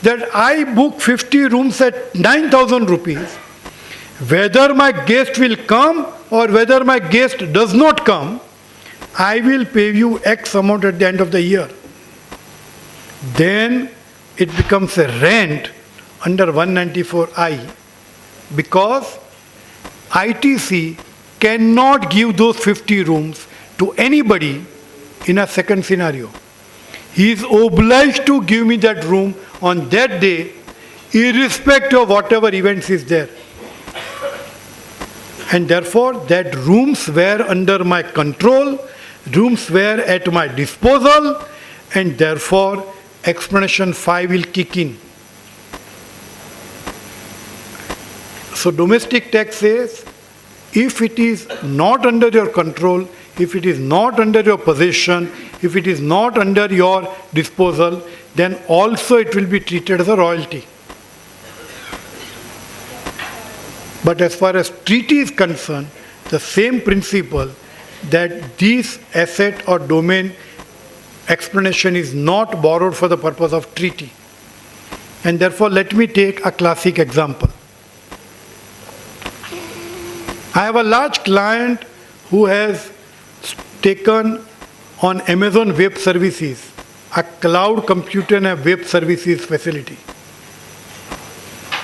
that I book 50 rooms at 9,000 rupees. Whether my guest will come or whether my guest does not come, I will pay you X amount at the end of the year. Then it becomes a rent under 194I because ITC cannot give those 50 rooms to anybody in a second scenario. He is obliged to give me that room on that day, irrespective of whatever events is there. And therefore, that rooms were under my control, rooms were at my disposal, and therefore, explanation 5 will kick in. So domestic tax says, if it is not under your control, if it is not under your possession, if it is not under your disposal, then also it will be treated as a royalty. But as far as treaty is concerned, the same principle that this asset or domain explanation is not borrowed for the purpose of treaty. And therefore, let me take a classic example. I have a large client who has taken on Amazon Web Services a cloud computer and web services facility.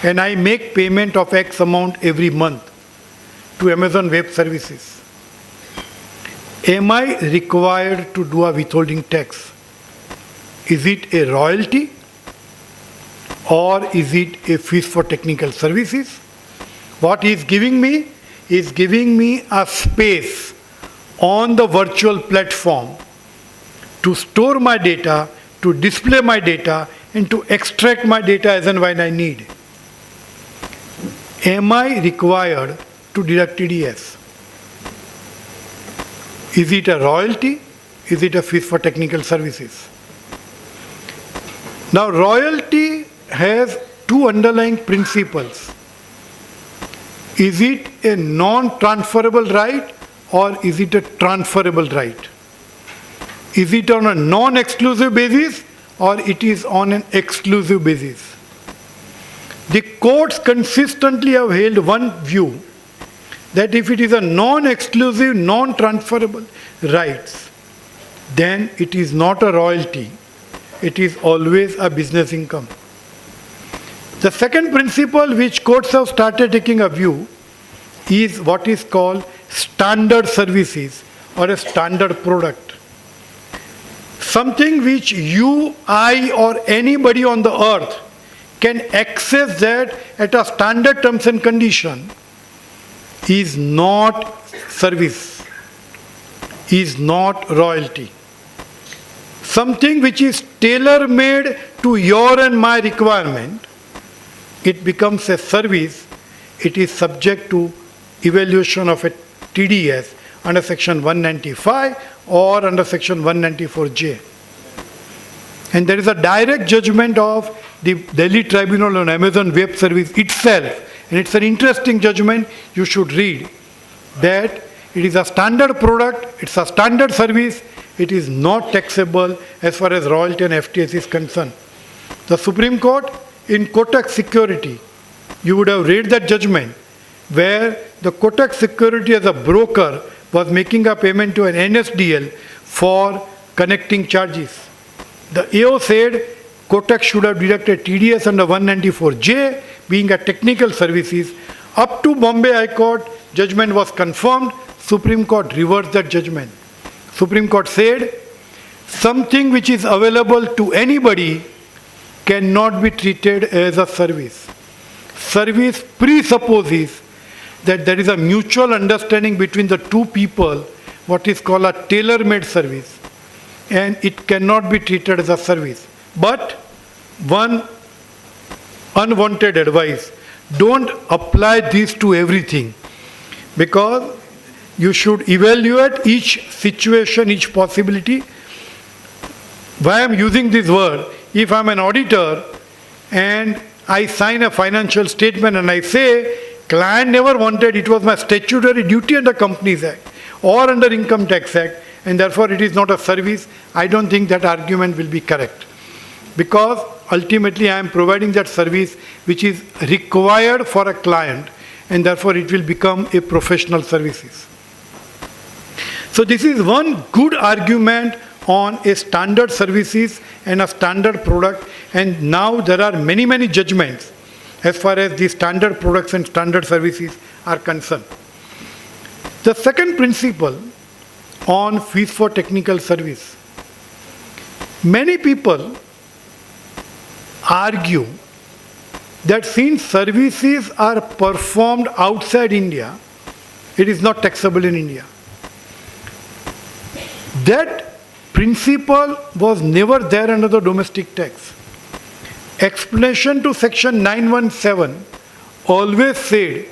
And I make payment of X amount every month to Amazon Web Services. Am I required to do a withholding tax? Is it a royalty or is it a fees for technical services? What he is giving me is giving me a space on the virtual platform to store my data, to display my data, and to extract my data as and when I need. Am I required to deduct TDS? Is it a royalty? Is it a fee for technical services? Now, royalty has two underlying principles. Is it a non-transferable right or is it a transferable right? Is it on a non-exclusive basis or it is on an exclusive basis? The courts consistently have held one view, that if it is a non-exclusive, non-transferable rights, then it is not a royalty. It is always a business income. The second principle which courts have started taking a view is what is called standard services or a standard product. Something which you, I, or anybody on the earth can access that at a standard terms and condition is not service, is not royalty. Something which is tailor-made to your and my requirement, it becomes a service. It is subject to evaluation of a TDS under section 195 or under section 194J. And there is a direct judgment of the Delhi Tribunal on Amazon Web Service itself, and it's an interesting judgment you should read, that it is a standard product, it's a standard service, it is not taxable as far as royalty and FTS is concerned. The Supreme Court in Kotak Security, you would have read that judgment, where the Kotak Security as a broker was making a payment to an NSDL for connecting charges. The AO said Kotak should have deducted TDS under 194J, being a technical services. Up to Bombay High Court, judgment was confirmed. Supreme Court reversed that judgment. Supreme Court said, something which is available to anybody cannot be treated as a service. Service presupposes that there is a mutual understanding between the two people, what is called a tailor-made service, and it cannot be treated as a service. But one unwanted advice, don't apply this to everything, because you should evaluate each situation, each possibility. Why I am using this word, if I am an auditor and I sign a financial statement and I say, client never wanted, it was my statutory duty under Companies Act or under Income Tax Act, and therefore it is not a service, I don't think that argument will be correct. Because ultimately I am providing that service which is required for a client, and therefore it will become a professional services. So this is one good argument on a standard services and a standard product, and now there are many judgments as far as the standard products and standard services are concerned. The second principle on fees for technical service. Many people argue that since services are performed outside India, it is not taxable in India. That principle was never there under the domestic tax. Explanation to section 917 always said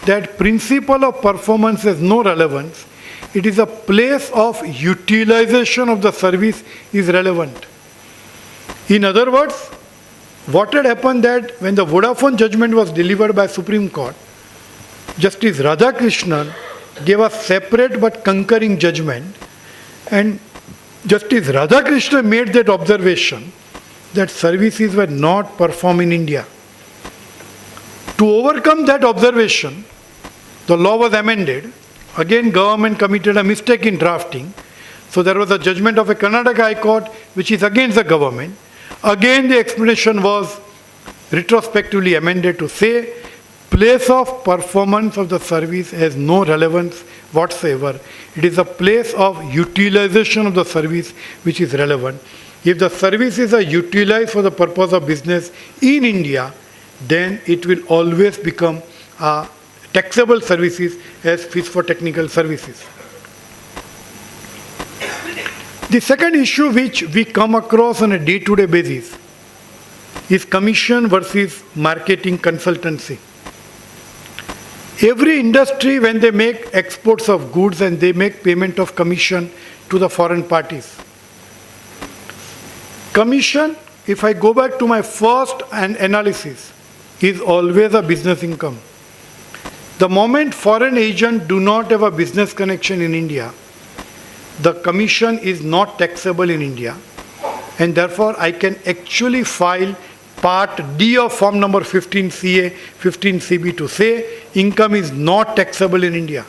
that principle of performance has no relevance. It is a place of utilization of the service is relevant. In other words, what had happened that when the Vodafone judgment was delivered by Supreme Court, Justice Radhakrishnan gave a separate but concurring judgment, and Justice Radhakrishnan made that observation that services were not performed in India. To overcome that observation, the law was amended. Again, government committed a mistake in drafting. So there was a judgment of a Karnataka High Court which is against the government. Again, the explanation was retrospectively amended to say place of performance of the service has no relevance whatsoever. It is a place of utilization of the service which is relevant. If the services are utilized for the purpose of business in India, then it will always become taxable services as fees for technical services. The second issue which we come across on a day-to-day basis is commission versus marketing consultancy. Every industry, when they make exports of goods and they make payment of commission to the foreign parties. Commission, if I go back to my first analysis, is always a business income. The moment foreign agents do not have a business connection in India, the commission is not taxable in India, and therefore I can actually file Part D of form number 15CA, 15CB to say income is not taxable in India.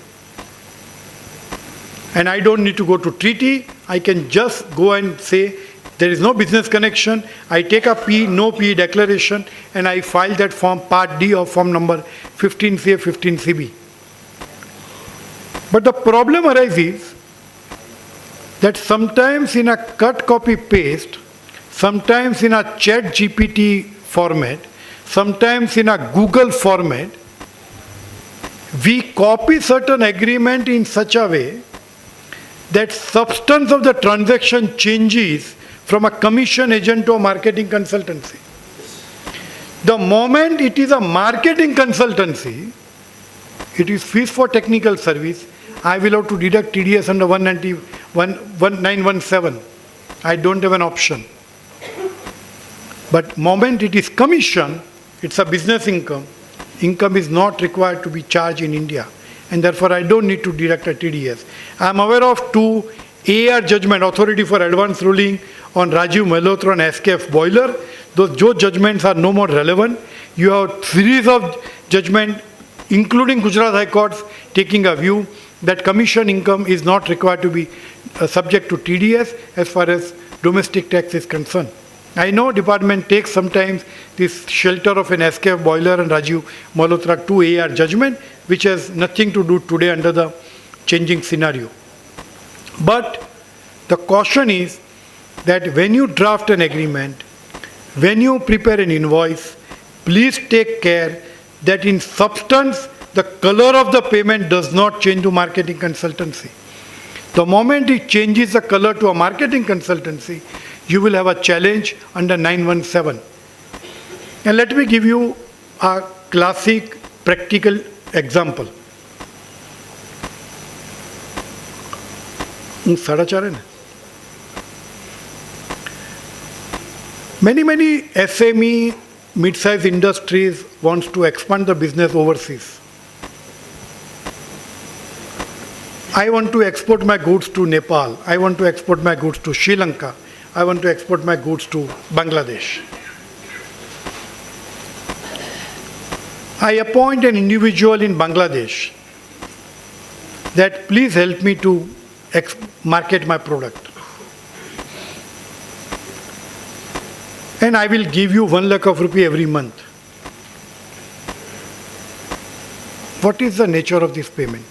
And I don't need to go to treaty, I can just go and say there is no business connection, I take a no P declaration and I file that form Part D of form number 15CA, 15CB. But the problem arises that sometimes in a cut, copy, paste, sometimes in a chat GPT format, sometimes in a Google format, we copy certain agreement in such a way that substance of the transaction changes from a commission agent to a marketing consultancy. The moment it is a marketing consultancy, it is fees for technical service, I will have to deduct TDS under 1917. I don't have an option. But moment it is commission, it's a business income. Income is not required to be charged in India. And therefore I don't need to deduct a TDS. I am aware of two AR judgment, Authority for Advanced Ruling on Rajiv Malhotra and SKF Boiler. Those judgments are no more relevant. You have series of judgment, including Gujarat High Courts, taking a view that commission income is not required to be subject to TDS as far as domestic tax is concerned. I know department takes sometimes this shelter of an SKF Boiler and Rajiv Malhotra 2 AR judgment, which has nothing to do today under the changing scenario. But the caution is that when you draft an agreement, when you prepare an invoice, please take care that in substance the color of the payment does not change to marketing consultancy. The moment it changes the color to a marketing consultancy, you will have a challenge under 917. And let me give you a classic practical example. Many SME, mid-sized industries wants to expand the business overseas. I want to export my goods to Nepal. I want to export my goods to Sri Lanka. I want to export my goods to Bangladesh. I appoint an individual in Bangladesh that please help me to market my product. And I will give you 1 lakh of rupee every month. what is the nature of this payment?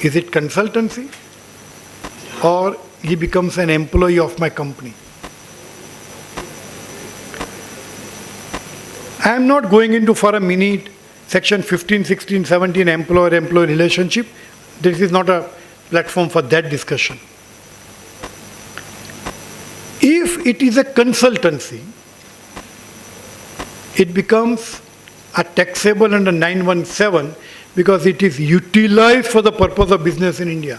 Is it consultancy or he becomes an employee of my company? I am not going into for a minute section 15, 16, 17 employer-employee relationship. This is not a platform for that discussion. If it is a consultancy, it becomes a taxable under 917 because it is utilized for the purpose of business in India.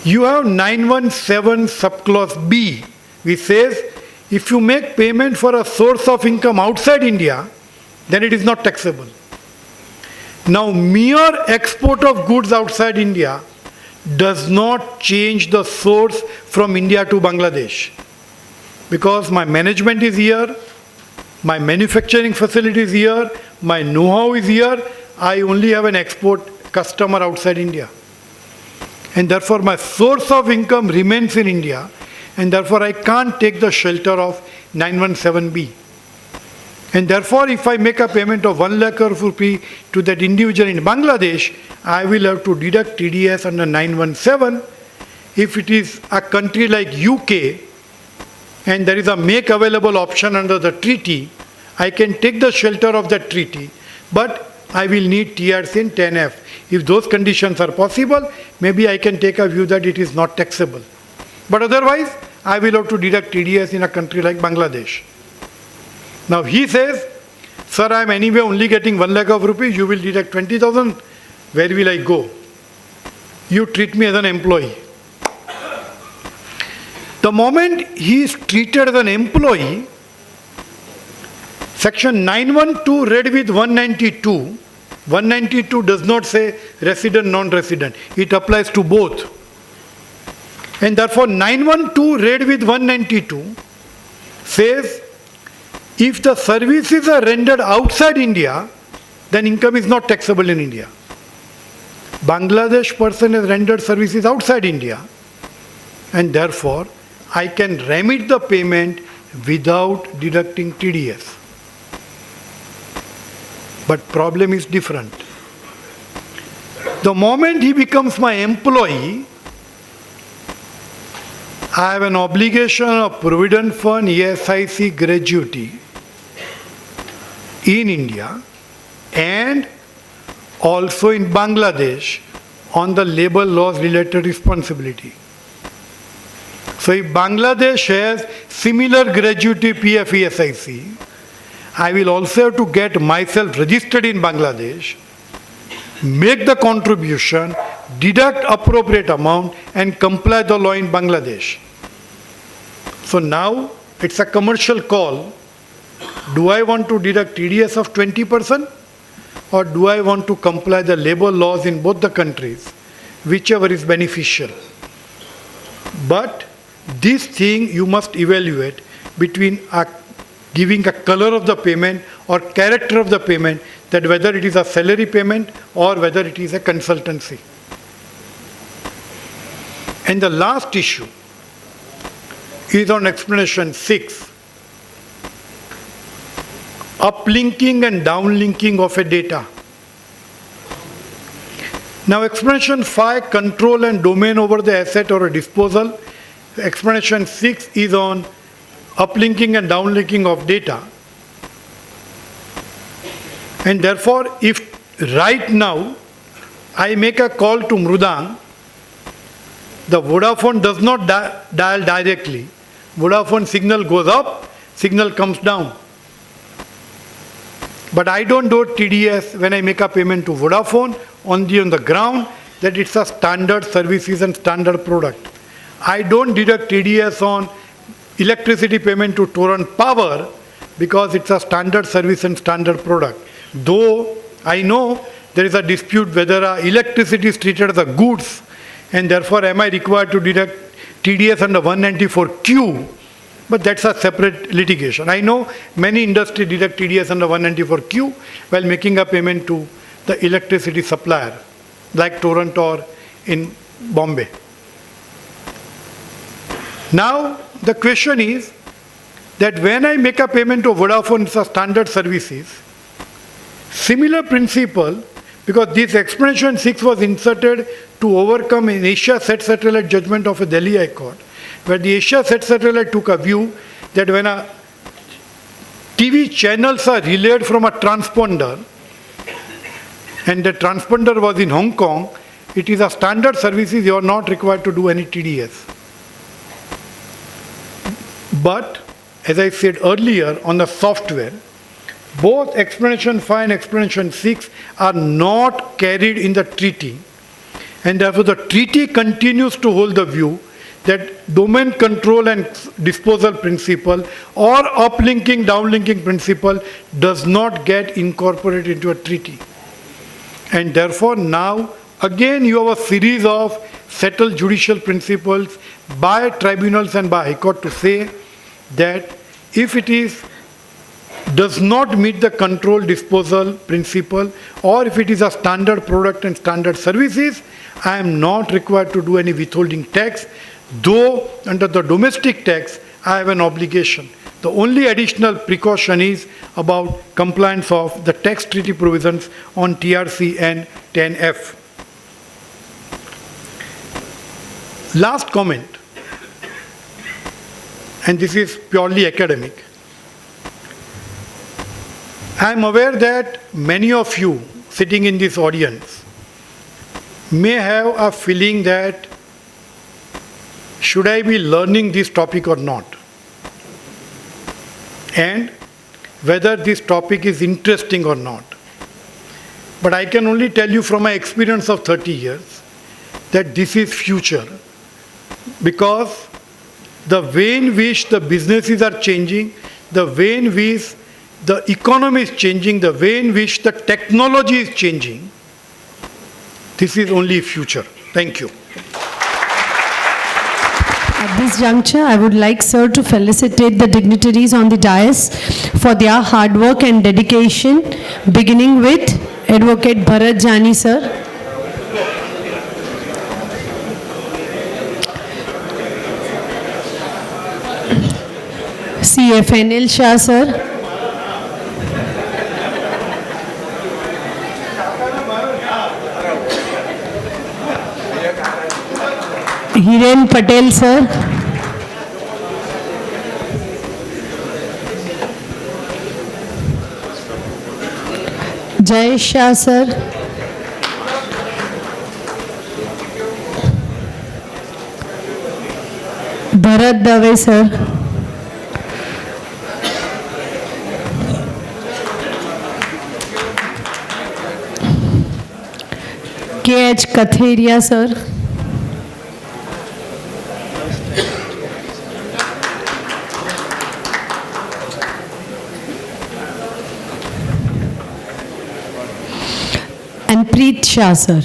You have 917 subclause B, which says if you make payment for a source of income outside India, then it is not taxable. Now, mere export of goods outside India does not change the source from India to Bangladesh. Because my management is here, my manufacturing facility is here, my know-how is here, I only have an export customer outside India. And therefore my source of income remains in India, and therefore I can't take the shelter of 917B. And therefore if I make a payment of 1 lakh rupee to that individual in Bangladesh, I will have to deduct TDS under 917. If it is a country like UK, and there is a make available option under the treaty, I can take the shelter of that treaty, but I will need TRC in 10F. If those conditions are possible, maybe I can take a view that it is not taxable. But otherwise, I will have to deduct TDS in a country like Bangladesh. Now he says, sir, I am anyway only getting 1 lakh of rupees, you will deduct 20,000, where will I go? You treat me as an employee. The moment he is treated as an employee, section 912 read with 192, 192 does not say resident, non-resident. It applies to both. And therefore 912 read with 192 says, if the services are rendered outside India, then income is not taxable in India. Bangladesh person has rendered services outside India, and therefore I can remit the payment without deducting TDS. But problem is different. The moment he becomes my employee, I have an obligation of Provident Fund, ESIC gratuity in India and also in Bangladesh on the labor laws related responsibility. So if Bangladesh has similar gratuity PF ESIC, I will also have to get myself registered in Bangladesh, make the contribution, deduct appropriate amount and comply the law in Bangladesh. So now it's a commercial call. Do I want to deduct TDS of 20% or do I want to comply the labor laws in both the countries, whichever is beneficial? But this thing you must evaluate between giving a color of the payment or character of the payment, that whether it is a salary payment or whether it is a consultancy. And the last issue is on explanation 6. Uplinking and downlinking of a data. Now explanation 5, control and domain over the asset or a disposal. Explanation 6 is on uplinking and downlinking of data. And therefore, if right now I make a call to Mrudang, the Vodafone does not dial directly. Vodafone signal goes up, signal comes down. But I don't do TDS when I make a payment to Vodafone on the ground that it's a standard services and standard product. I don't deduct TDS on electricity payment to Torrent Power because it's a standard service and standard product. Though I know there is a dispute whether electricity is treated as a goods and therefore am I required to deduct TDS under 194Q, but that's a separate litigation. I know many industries deduct TDS under 194Q while making a payment to the electricity supplier like Torrent or in Bombay. Now the question is that when I make a payment to Vodafone, it's a standard services, Similar principle, because this explanation 6 was inserted to overcome an Asia set satellite judgment of a Delhi High Court, where the Asia set satellite took a view that when a TV channels are relayed from a transponder, and the transponder was in Hong Kong, it is a standard services, you are not required to do any TDS. But, as I said earlier, on the software, both explanation 5 and explanation 6 are not carried in the treaty, and therefore the treaty continues to hold the view that domain control and disposal principle or uplinking downlinking principle does not get incorporated into a treaty. And therefore now again you have a series of settled judicial principles by tribunals and by High Court to say that if it does not meet the control disposal principle, or if it is a standard product and standard services, I am not required to do any withholding tax, though under the domestic tax I have an obligation. The only additional precaution is about compliance of the tax treaty provisions on TRC and 10F. Last comment, and this is purely academic. I am aware that many of you sitting in this audience may have a feeling that should I be learning this topic or not, and whether this topic is interesting or not. But I can only tell you from my experience of 30 years that this is future, because the way in which the businesses are changing, the way in which the economy is changing, the way in which the technology is changing, this is only future. Thank you. At this juncture, I would like, sir, to felicitate the dignitaries on the dais for their hard work and dedication, beginning with Advocate Bharat Jani, sir. CF Shah, sir. Hiren Patel, sir. Jai Shah, sir. Bharat Dave, sir. K.H. Katheria, sir. And Preet Shah, sir.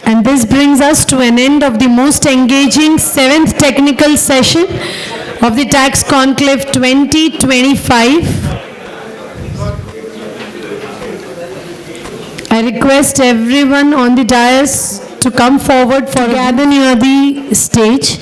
And this brings us to an end of the most engaging 7th technical session of the Tax Conclave 2025. I request everyone on the dais to come forward for gather near the stage.